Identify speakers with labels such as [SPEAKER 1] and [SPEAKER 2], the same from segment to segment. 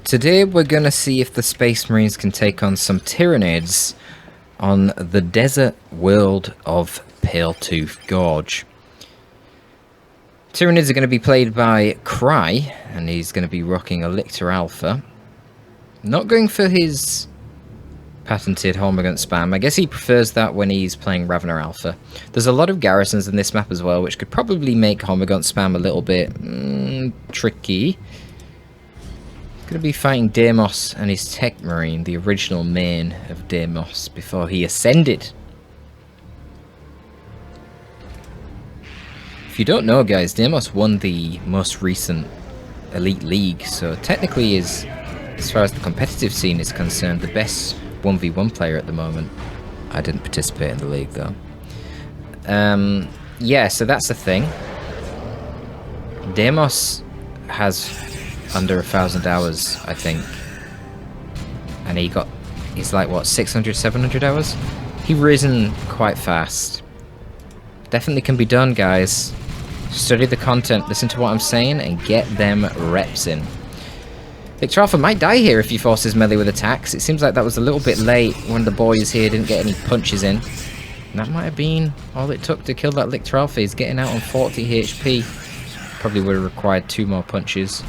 [SPEAKER 1] Today we're gonna see if the Space Marines can take on some Tyranids on the desert world of Pale-Tooth Gorge. Tyranids are going to be played by Cry, and he's going to be rocking a Lictor Alpha. Not going for his patented Hormigant spam. I guess he prefers that when he's playing Ravener Alpha. There's a lot of garrisons in this map as well, which could probably make Hormigant spam a little bit tricky. Going to be fighting Deimos and his Tech Marine, the original main of Deimos, before he ascended. If you don't know, guys, Deimos won the most recent Elite League, so technically is, as far as the competitive scene is concerned, the best 1v1 player at the moment. I didn't participate in the league, though. Yeah, so that's the thing. Deimos has under 1,000 hours, I think. And he's like, what, 600, 700 hours? He risen quite fast. Definitely can be done, guys. Study the content, listen to what I'm saying, and get them reps in. Lictor Alpha might die here if he forces melee with attacks. It seems like that was a little bit late when the boys here didn't get any punches in. And that might have been all it took to kill that Lictor Alpha. He's getting out on 40 HP. Probably would have required 2 more punches.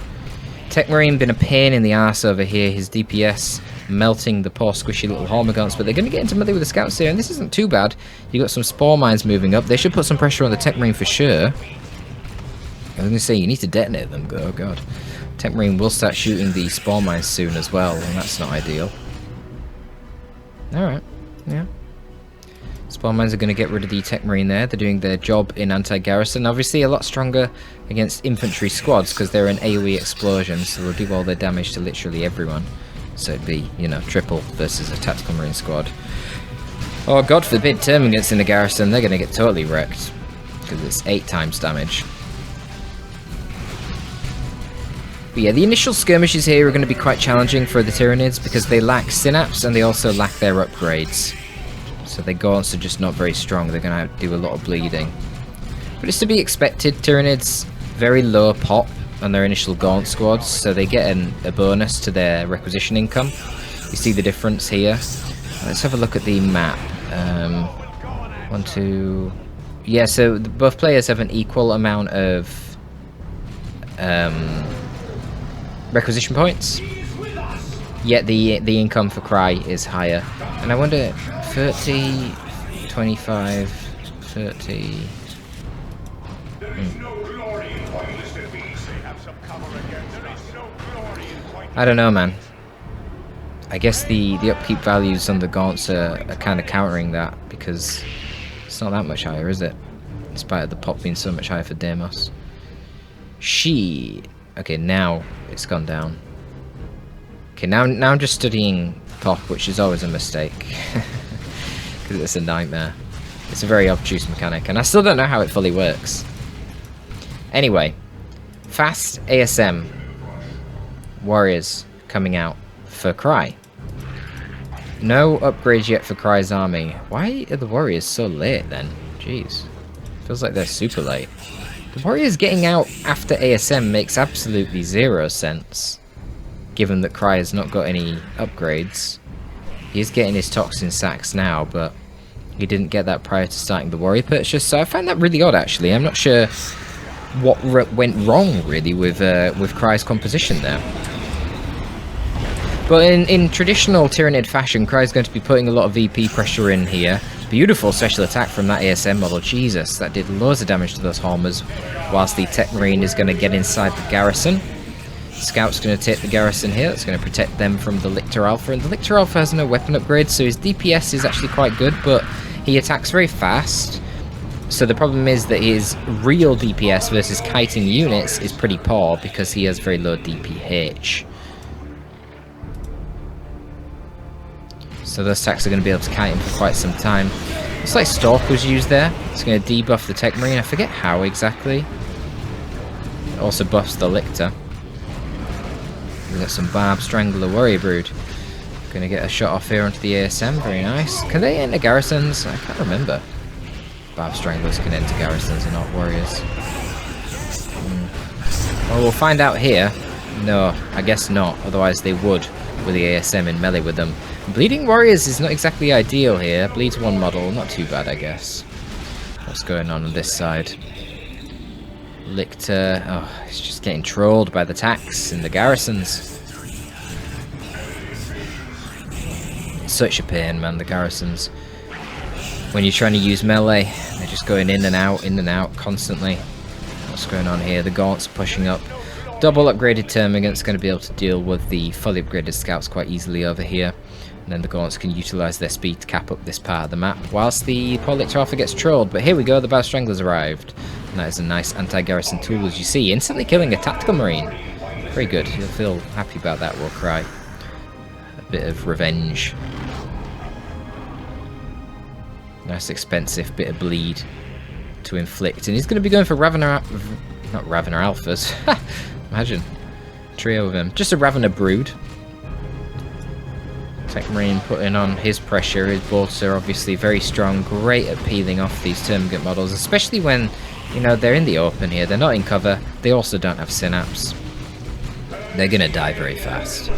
[SPEAKER 1] Tech Marine been a pain in the arse over here. His DPS melting the poor squishy little Hormigants, but they're going to get into melee with the scouts here, and this isn't too bad. You got some Spore Mines moving up. They should put some pressure on the Tech Marine for sure. I was going to say, you need to detonate them. Oh god. Tech Marine will start shooting the Spore Mines soon as well, and that's not ideal. Alright, yeah. Spore Mines are going to get rid of the Tech Marine there. They're doing their job in anti-garrison. Obviously a lot stronger against infantry squads because they're an AoE explosion, so they'll do all their damage to literally everyone. So it'd be, you know, triple versus a Tactical Marine squad. Or God forbid Termagants in the garrison, they're going to get totally wrecked because it's 8 times damage. But yeah, the initial skirmishes here are going to be quite challenging for the Tyranids because they lack Synapse and they also lack their upgrades. So their gaunts are just not very strong. They're going to have to do a lot of bleeding. But it's to be expected. Tyranids, very low pop on their initial gaunt squads, so they get a bonus to their requisition income. You see the difference here. Let's have a look at the map. 1, 2... Yeah, so both players have an equal amount of requisition points. Yet the income for Cry is higher. And I wonder, 30, 25, 30... I don't know, man. I guess the upkeep values on the gaunts are kind of countering that, because it's not that much higher, is it? In spite of the pop being so much higher for Deimos. Okay, now it's gone down. Okay, now I'm just studying pop, which is always a mistake. Because it's a nightmare. It's a very obtuse mechanic, and I still don't know how it fully works. Anyway, fast ASM warriors coming out for Cry. No upgrades yet for Cry's army. Why are the warriors so late then? Jeez. Feels like they're super late. The warriors getting out after ASM makes absolutely 0 sense, given that Cry has not got any upgrades. He's getting his toxin sacks now, but he didn't get that prior to starting the warrior purchase, so I find that really odd actually. I'm not sure what went wrong really with Cry's composition there. But in traditional Tyranid fashion, Cry's going to be putting a lot of VP pressure in here. Beautiful special attack from that ASM model. Jesus, that did loads of damage to those Hormers, whilst the Tech Marine is going to get inside the garrison. Scout's going to take the garrison here. That's going to protect them from the Lictor Alpha, and the Lictor Alpha has no weapon upgrade, so his DPS is actually quite good, but he attacks very fast. So the problem is that his real DPS versus kiting units is pretty poor because he has very low DPH. So those attacks are going to be able to kite him for quite some time. Looks like Stalk was used there. It's going to debuff the Tech Marine. I forget how exactly. It also buffs the Lictor. We've got some Barb Strangler Warrior Brood. Going to get a shot off here onto the ASM. Very nice. Can they enter garrisons? I can't remember. Barb Stranglers can enter garrisons and not warriors. Well, we'll find out here. No, I guess not. Otherwise they would with the ASM in melee with them. Bleeding Warriors is not exactly ideal here. Bleeds one model, not too bad, I guess. What's going on this side? Lictor, oh, he's just getting trolled by the tanks and the garrisons. Such a pain, man, the garrisons. When you're trying to use melee, they're just going in and out constantly. What's going on here? The gaunts are pushing up. Double upgraded Termagant's going to be able to deal with the fully upgraded scouts quite easily over here. And then the gaunts can utilise their speed to cap up this part of the map, whilst the poor Lictor Alpha gets trolled. But here we go, the Bow Strangler's arrived. And that is a nice anti-garrison tool, as you see, instantly killing a tactical marine. Very good, you'll feel happy about that, War Cry. A bit of revenge. Nice expensive bit of bleed to inflict. And he's going to be going for Ravener... not Ravener Alphas. Imagine. Trio of them. Just a Ravener Brood. Tech Marine putting on his pressure. His bolts are obviously very strong. Great at peeling off these Termagant models. Especially when, you know, they're in the open here. They're not in cover. They also don't have synapse. They're going to die very fast.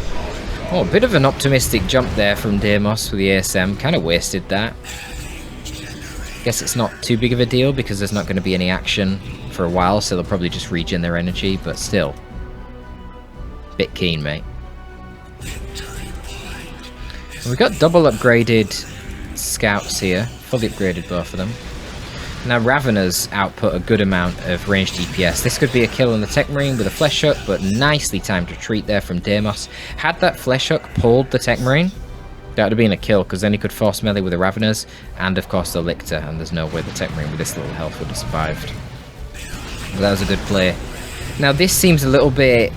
[SPEAKER 1] Oh, a bit of an optimistic jump there from Deimos with the ASM. Kind of wasted that. Guess it's not too big of a deal because there's not going to be any action for a while, so they'll probably just regen their energy, but still. Bit keen, mate. We've got double upgraded scouts here. Fully upgraded both of them. Now Raveners output a good amount of ranged DPS. This could be a kill on the Tech Marine with a Flesh Hook, but nicely timed retreat there from Deimos. Had that Flesh Hook pulled the Tech Marine, that would have been a kill, because then he could force melee with the Raveners, and of course the Lictor, and there's no way the Tech Marine with this little health would have survived. But that was a good play. Now this seems a little bit...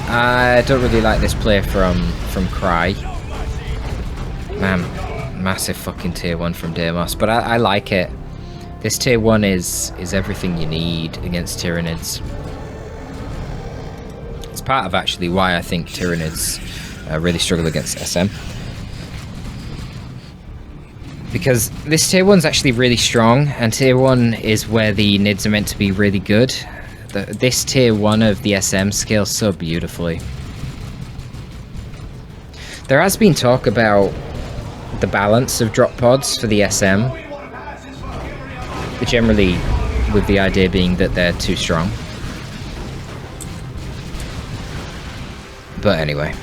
[SPEAKER 1] I don't really like this play from Cry. Man, massive fucking tier 1 from Deimos, but I like it. This tier 1 is everything you need against Tyranids. It's part of actually why I think Tyranids really struggle against SM. Because this tier 1's actually really strong, and tier 1 is where the Nids are meant to be really good. This tier 1 of the SM scales so beautifully. There has been talk about the balance of drop pods for the SM. Generally, with the idea being that they're too strong. But anyway,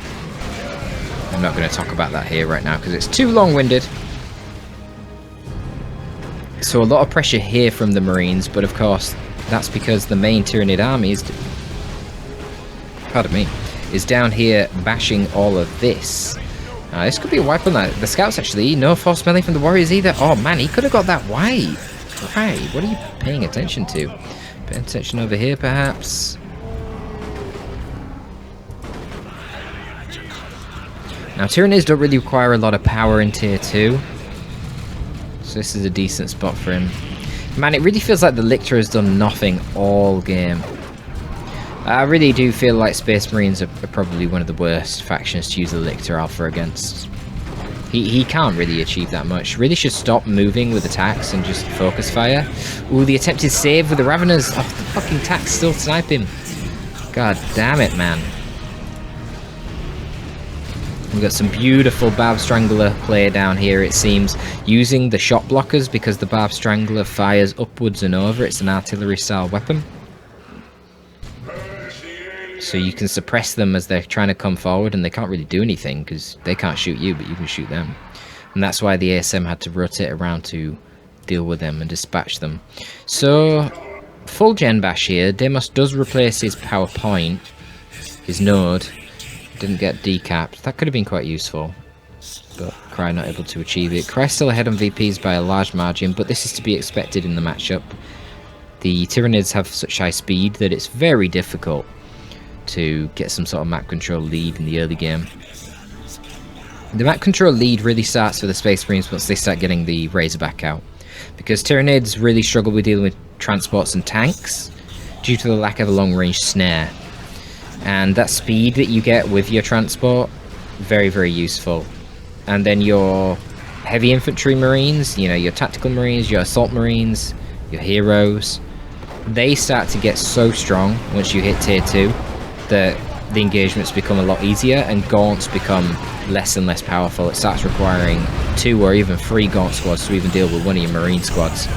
[SPEAKER 1] I'm not going to talk about that here right now because it's too long-winded. So a lot of pressure here from the Marines, but of course that's because the main Tyranid army is, pardon me, is down here bashing all of this. This could be a wipe on that. The scouts actually, no force melee from the warriors either. Oh man, he could have got that wipe. Right, what are you paying attention to? Paying attention over here perhaps? Now Tyranids don't really require a lot of power in tier 2. So this is a decent spot for him. Man, it really feels like the Lictor has done nothing all game. I really do feel like Space Marines are probably one of the worst factions to use the Lictor Alpha against. He can't really achieve that much. Really should stop moving with attacks and just focus fire. Ooh, the attempted save with the Raveners. Oh, the fucking attacks still snipe him. God damn it, man. We've got some beautiful Barb Strangler play down here, it seems, using the shot blockers because the Barb Strangler fires upwards and over. It's an artillery-style weapon. So you can suppress them as they're trying to come forward, and they can't really do anything because they can't shoot you, but you can shoot them. And that's why the ASM had to rotate around to deal with them and dispatch them. So, full gen bash here. Deimos does replace his power point, his node. Didn't get decapped. That could have been quite useful, but Cry not able to achieve it. Cry still ahead on VPs by a large margin, but this is to be expected in the matchup. The Tyranids have such high speed that it's very difficult to get some sort of map control lead in the early game. The map control lead really starts for the Space Marines once they start getting the Razorback out, because Tyranids really struggle with dealing with transports and tanks due to the lack of a long-range snare. And that speed that you get with your transport, very, very useful. And then your heavy infantry marines, you know, your tactical marines, your assault marines, your heroes, they start to get so strong once you hit tier 2 that the engagements become a lot easier and gaunts become less and less powerful. It starts requiring 2 or even 3 gaunt squads to even deal with one of your marine squads.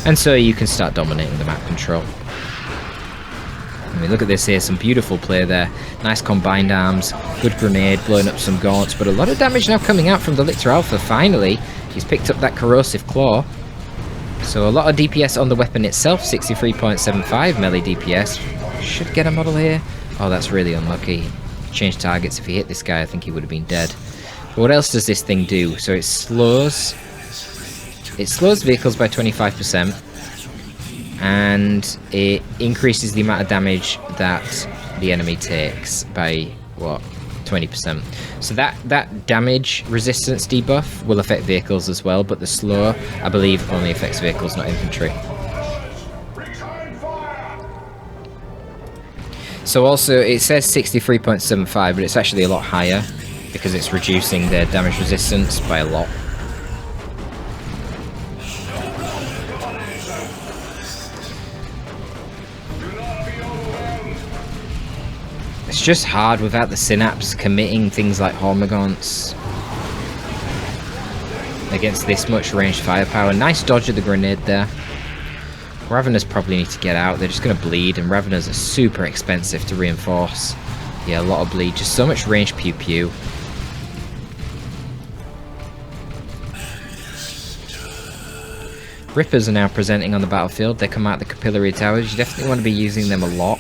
[SPEAKER 1] And so you can start dominating the map control. I mean, look at this here, some beautiful play there. Nice combined arms, good grenade, blowing up some gaunts, but a lot of damage now coming out from the Lictor Alpha. Finally, he's picked up that corrosive claw. So a lot of DPS on the weapon itself, 63.75 melee DPS. Should get a model here. Oh, that's really unlucky. Change targets. If he hit this guy, I think he would have been dead. But what else does this thing do? So it slows vehicles by 25%. And it increases the amount of damage that the enemy takes by, what, 20%. So that damage resistance debuff will affect vehicles as well, but the slow, I believe, only affects vehicles, not infantry. So also, it says 63.75, but it's actually a lot higher, because it's reducing their damage resistance by a lot. It's just hard without the synapse committing things like Hormagaunts against this much ranged firepower. Nice dodge of the grenade there. Raveners probably need to get out. They're just going to bleed, and Raveners are super expensive to reinforce. Yeah, a lot of bleed. Just so much range pew pew. Rippers are now presenting on the battlefield. They come out the capillary towers. You definitely want to be using them a lot.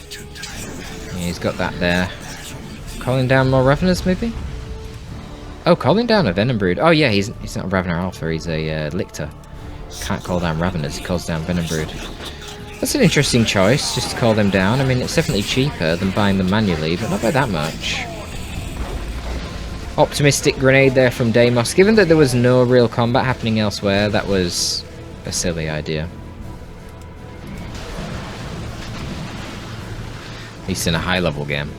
[SPEAKER 1] Yeah, he's got that there. Calling down more Raveners, maybe? Oh, calling down a Venom Brood. Oh yeah, he's not a Ravener Alpha, he's a Lictor. Can't call down Raveners, he calls down Venom Brood. That's an interesting choice, just to call them down. I mean, it's definitely cheaper than buying them manually, but not by that much. Optimistic grenade there from Deimos. Given that there was no real combat happening elsewhere, that was a silly idea. At least in a high-level game.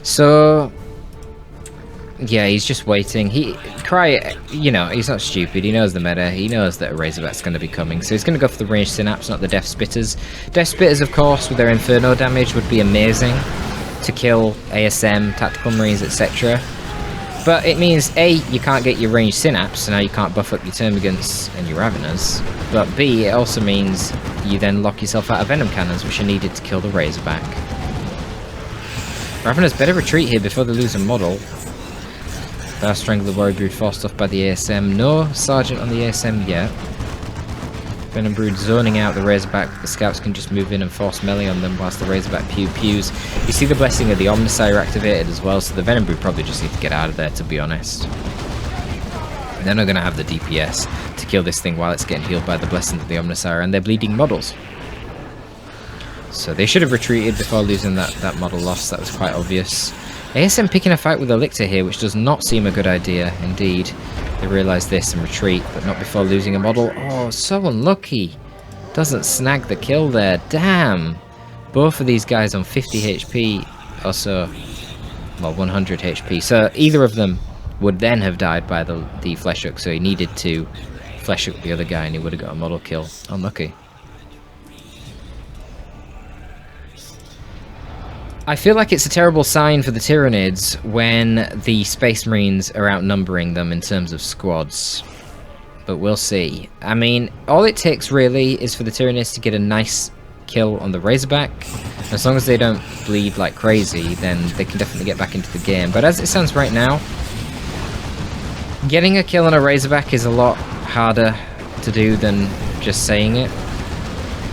[SPEAKER 1] So, yeah, he's just waiting. Cry, you know, he's not stupid. He knows the meta. He knows that a Razorback's going to be coming. So he's going to go for the ranged synapse, not the Death Spitters. Death Spitters, of course, with their Inferno damage would be amazing to kill ASM, Tactical Marines, etc. But it means, A, you can't get your ranged synapse, so now you can't buff up your Termagants and your Raveners. But B, it also means you then lock yourself out of Venom Cannons, which are needed to kill the Razorback. Raveners better retreat here before they lose a model. Bow Strangler, Warrior Brood forced off by the ASM. No Sergeant on the ASM yet. Venom Brood zoning out the Razorback. The Scouts can just move in and force melee on them whilst the Razorback pews. You see the blessing of the Omnissiah activated as well, so the Venom Brood probably just need to get out of there, to be honest. They're not going to have the DPS to kill this thing while it's getting healed by the blessing of the Omnissiah, and they're bleeding models. So they should have retreated before losing that model loss. That was quite obvious. ASM picking a fight with a Lictor here, which does not seem a good idea, indeed. They realise this and retreat, but not before losing a model. Oh, so unlucky. Doesn't snag the kill there. Damn. Both of these guys on 50 HP, also, well, 100 HP. So either of them would then have died by the Flesh Hook, so he needed to Flesh Hook the other guy and he would have got a model kill. Unlucky. I feel like it's a terrible sign for the Tyranids when the Space Marines are outnumbering them in terms of squads. But we'll see. I mean, all it takes really is for the Tyranids to get a nice kill on the Razorback. As long as they don't bleed like crazy, then they can definitely get back into the game. But as it stands right now, getting a kill on a Razorback is a lot harder to do than just saying it.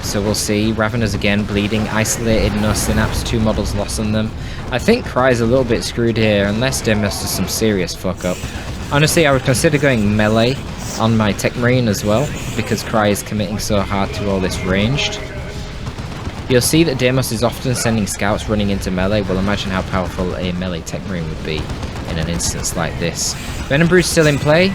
[SPEAKER 1] So we'll see. Raveners again bleeding, isolated, no synapse, 2 models lost on them. I think Cry's a little bit screwed here, unless Deimos does some serious fuck up. Honestly, I would consider going melee on my Tech Marine as well, because Cry is committing so hard to all this ranged. You'll see that Deimos is often sending scouts running into melee. Well, imagine how powerful a melee Tech Marine would be in an instance like this. Venom Brood's still in play,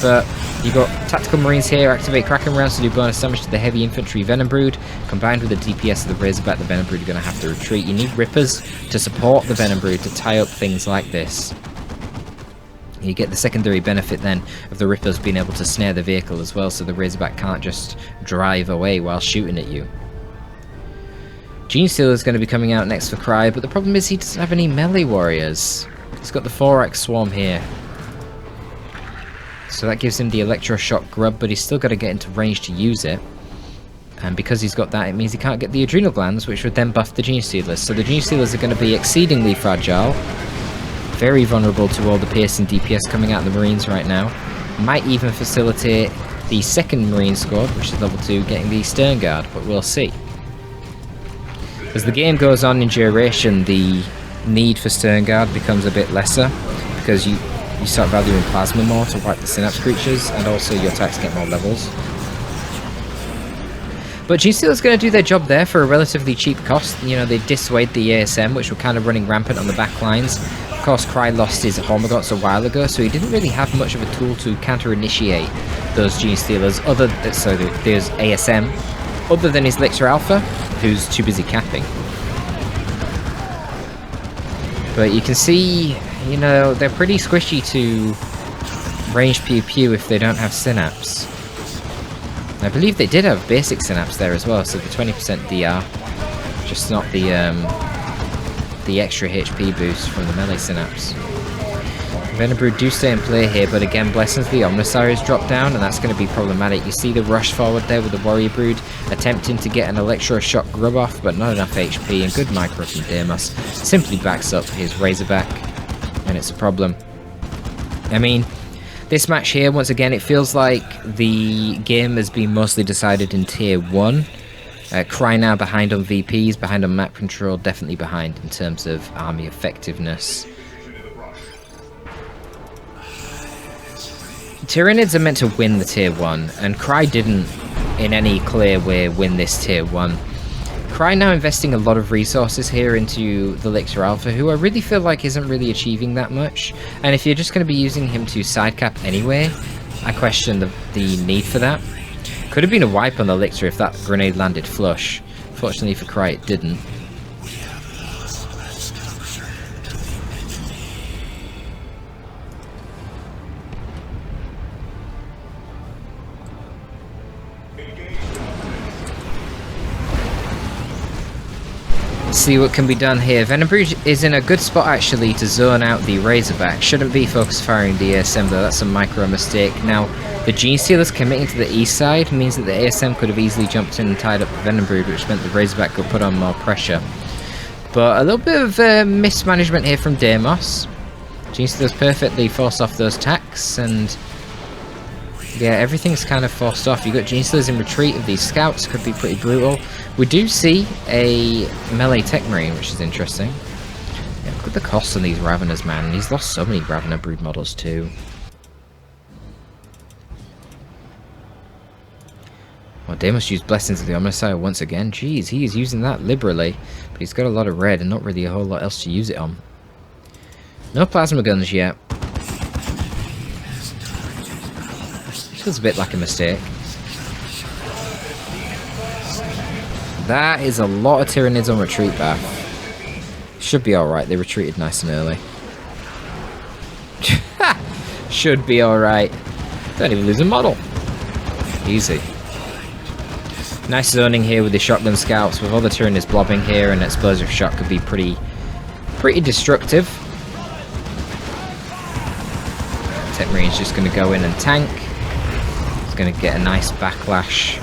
[SPEAKER 1] but you've got Tactical Marines here, activate Kraken rounds to do bonus damage to the heavy infantry Venom Brood. Combined with the DPS of the Razorback, the Venom Brood are going to have to retreat. You need Rippers to support the Venom Brood to tie up things like this. You get the secondary benefit then of the Rippers being able to snare the vehicle as well, so the Razorback can't just drive away while shooting at you. Genestealer is going to be coming out next for Cry, but the problem is he doesn't have any melee warriors. He's got the 4x Swarm here. So that gives him the Electroshock Grub, but he's still got to get into range to use it. And because he's got that, it means he can't get the Adrenal Glands, which would then buff the Genestealers. So the Genestealers are going to be exceedingly fragile. Very vulnerable to all the piercing DPS coming out of the Marines right now. Might even facilitate the second Marine squad, which is level 2, getting the Stern Guard, but we'll see. As the game goes on in duration, the need for Stern Guard becomes a bit lesser, because you start valuing Plasma more to wipe the Synapse creatures, and also your attacks get more levels. But Genestealer's going to do their job there for a relatively cheap cost. You know, they dissuade the ASM, which were kind of running rampant on the back lines. Of course, Cry lost his Hormogots a while ago, so he didn't really have much of a tool to counter-initiate those Genestealers. So there's ASM, other than his Lictor Alpha, who's too busy capping. But you can see, you know, they're pretty squishy to range pew pew if they don't have Synapse. I believe they did have basic Synapse there as well, so the 20% DR, just not the extra HP boost from the melee Synapse. Venom do stay in play here, but again, Blessings the Omnissiahs drop down, and that's going to be problematic. You see the rush forward there with the Warrior Brood, attempting to get an Electroshock Grub off, but not enough HP, and good micro from Deimos. Simply backs up his Razorback, and it's a problem. I mean, this match here, once again, it feels like the game has been mostly decided in Tier 1. Cry now behind on VPs, behind on map control, definitely behind in terms of army effectiveness. Tyranids are meant to win the Tier 1, and Cry didn't in any clear way win this Tier 1. Cry now investing a lot of resources here into the Lictor Alpha, who I really feel like isn't really achieving that much. And if you're just going to be using him to sidecap anyway, I question the need for that. Could have been a wipe on the Lictor if that grenade landed flush. Fortunately for Cry, it didn't. See what can be done here. Venombrood is in a good spot actually to zone out the Razorback. Shouldn't be focus firing the ASM though, that's a micro mistake. Now, the Genestealers committing to the east side means that the ASM could have easily jumped in and tied up the Venombrood, which meant the Razorback could put on more pressure. But a little bit of mismanagement here from Deimos. Genestealers perfectly force off those attacks, and yeah, everything's kind of forced off. You've got Genestealers in retreat of these scouts, could be pretty brutal. We do see a melee Tech Marine, which is interesting. Yeah, look at the cost on these Raveners, man. He's lost so many Ravener brood models too. Well, Deimos used Blessings of the Omnissiah once again. Jeez, he is using that liberally. But he's got a lot of red and not really a whole lot else to use it on. No plasma guns yet. Feels a bit like a mistake. That is a lot of Tyranids on retreat bath. Should be alright, they retreated nice and early. Should be alright. Don't even lose a model. Easy. Nice zoning here with the shotgun scouts. With all the Tyranids blobbing here, an explosive shot could be pretty destructive. Tech Marine's just going to go in and tank. He's going to get a nice backlash.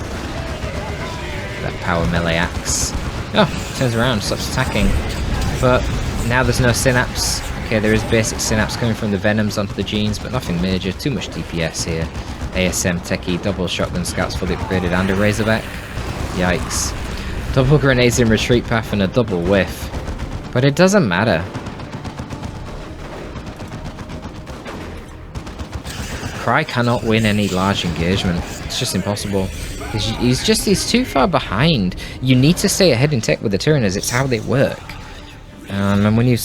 [SPEAKER 1] That power melee axe. Oh, turns around, stops attacking. But now there's no Synapse. Okay, there is basic Synapse coming from the Venoms onto the Genes, but nothing major. Too much DPS here. ASM Techie, double shotgun scouts fully upgraded, and a Razorback. Yikes. Double grenades in retreat path and a double whiff. But it doesn't matter. Cry cannot win any large engagement. It's just impossible. He's too far behind. You need to stay ahead in tech with the Tyranids. It's how they work. And when you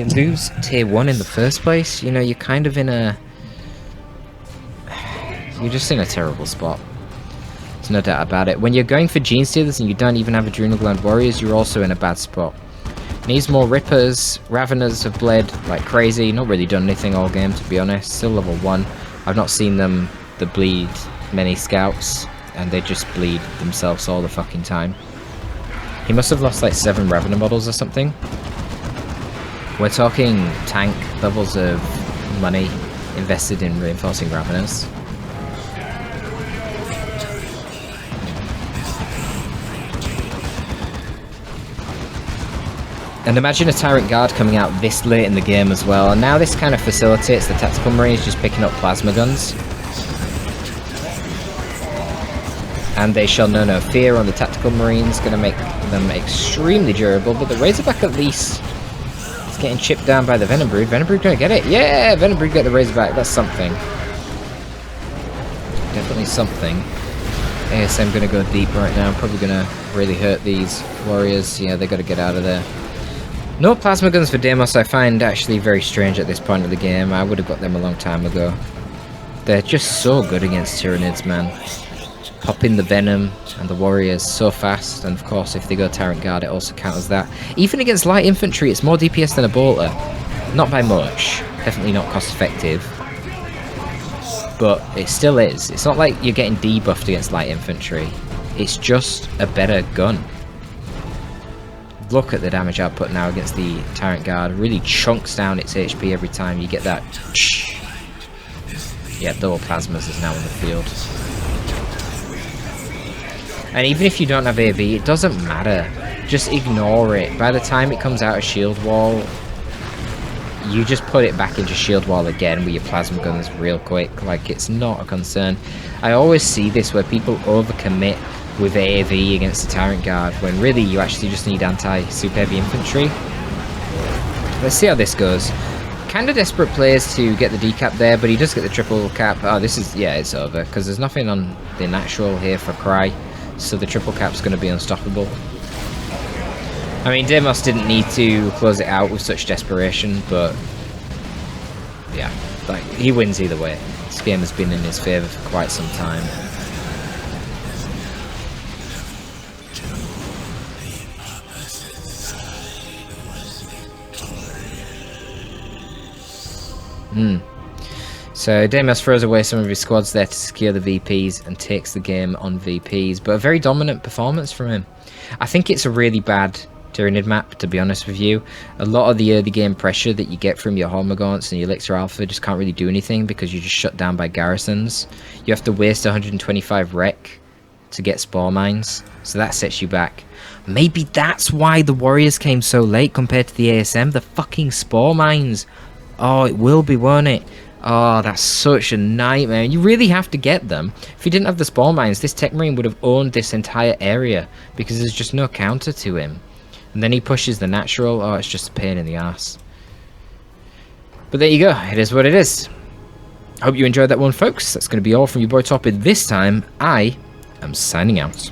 [SPEAKER 1] lose tier 1 in the first place, you know, you're kind of in a... You're just in a terrible spot. There's no doubt about it. When you're going for Genestealers and you don't even have Adrenal Gland Warriors, you're also in a bad spot. Needs more Rippers. Raveners have bled like crazy. Not really done anything all game, to be honest. Still level 1. I've not seen them bleed many scouts. And they just bleed themselves all the fucking time. He must have lost like 7 Revenant models or something. We're talking tank levels of money invested in reinforcing Ravenous. And imagine a Tyrant Guard coming out this late in the game as well, and now this kind of facilitates the Tactical Marines just picking up plasma guns. And they shall know no fear on the Tactical Marines, going to make them extremely durable, but the Razorback at least is getting chipped down by the Venom Brood. Venom Brood going to get it? Yeah! Venom Brood get the Razorback, that's something. Definitely something. ASM going to go deep right now, probably going to really hurt these warriors. Yeah, they got to get out of there. No plasma guns for Deimos I find actually very strange at this point of the game. I would have got them a long time ago. They're just so good against Tyranids, man. Popping the Venom and the warriors so fast, and of course if they go Tyrant Guard it also counters that. Even against light infantry it's more DPS than a bolter. Not by much. Definitely not cost effective. But it still is. It's not like you're getting debuffed against light infantry. It's just a better gun. Look at the damage output now against the Tyrant Guard. Really chunks down its HP every time you get that. Yeah, double plasmas is now on the field. And even if you don't have AV, it doesn't matter. Just ignore it. By the time it comes out of shield wall, you just put it back into shield wall again with your plasma guns real quick. Like, it's not a concern. I always see this where people overcommit with AAV against the Tyrant Guard, when really you actually just need anti-super heavy infantry. Let's see how this goes. Kinda desperate players to get the decap there, but he does get the triple cap. Oh, this is, yeah, it's over, because there's nothing on the natural here for Cry, so the triple cap's going to be unstoppable. I mean, Deimos didn't need to close it out with such desperation, but yeah, like, he wins either way. This game has been in his favour for quite some time. So Deimos throws away some of his squads there to secure the VPs and takes the game on VPs, but a very dominant performance from him. I think it's a really bad Tyranid map, to be honest with you. A lot of the early game pressure that you get from your Hormagaunts and your Elixir Alpha just can't really do anything because you're just shut down by garrisons. You have to waste 125 rec to get Spore Mines, so that sets you back. Maybe that's why the Warriors came so late compared to the ASM, the fucking Spore Mines. Oh, it will be, won't it? Oh, that's such a nightmare. You really have to get them. If you didn't have the Spore Mines, this Tech Marine would have owned this entire area because there's just no counter to him. And then he pushes the natural. Oh, it's just a pain in the ass. But there you go. It is what it is. Hope you enjoyed that one, folks. That's going to be all from your boy Torpid this time. I am signing out.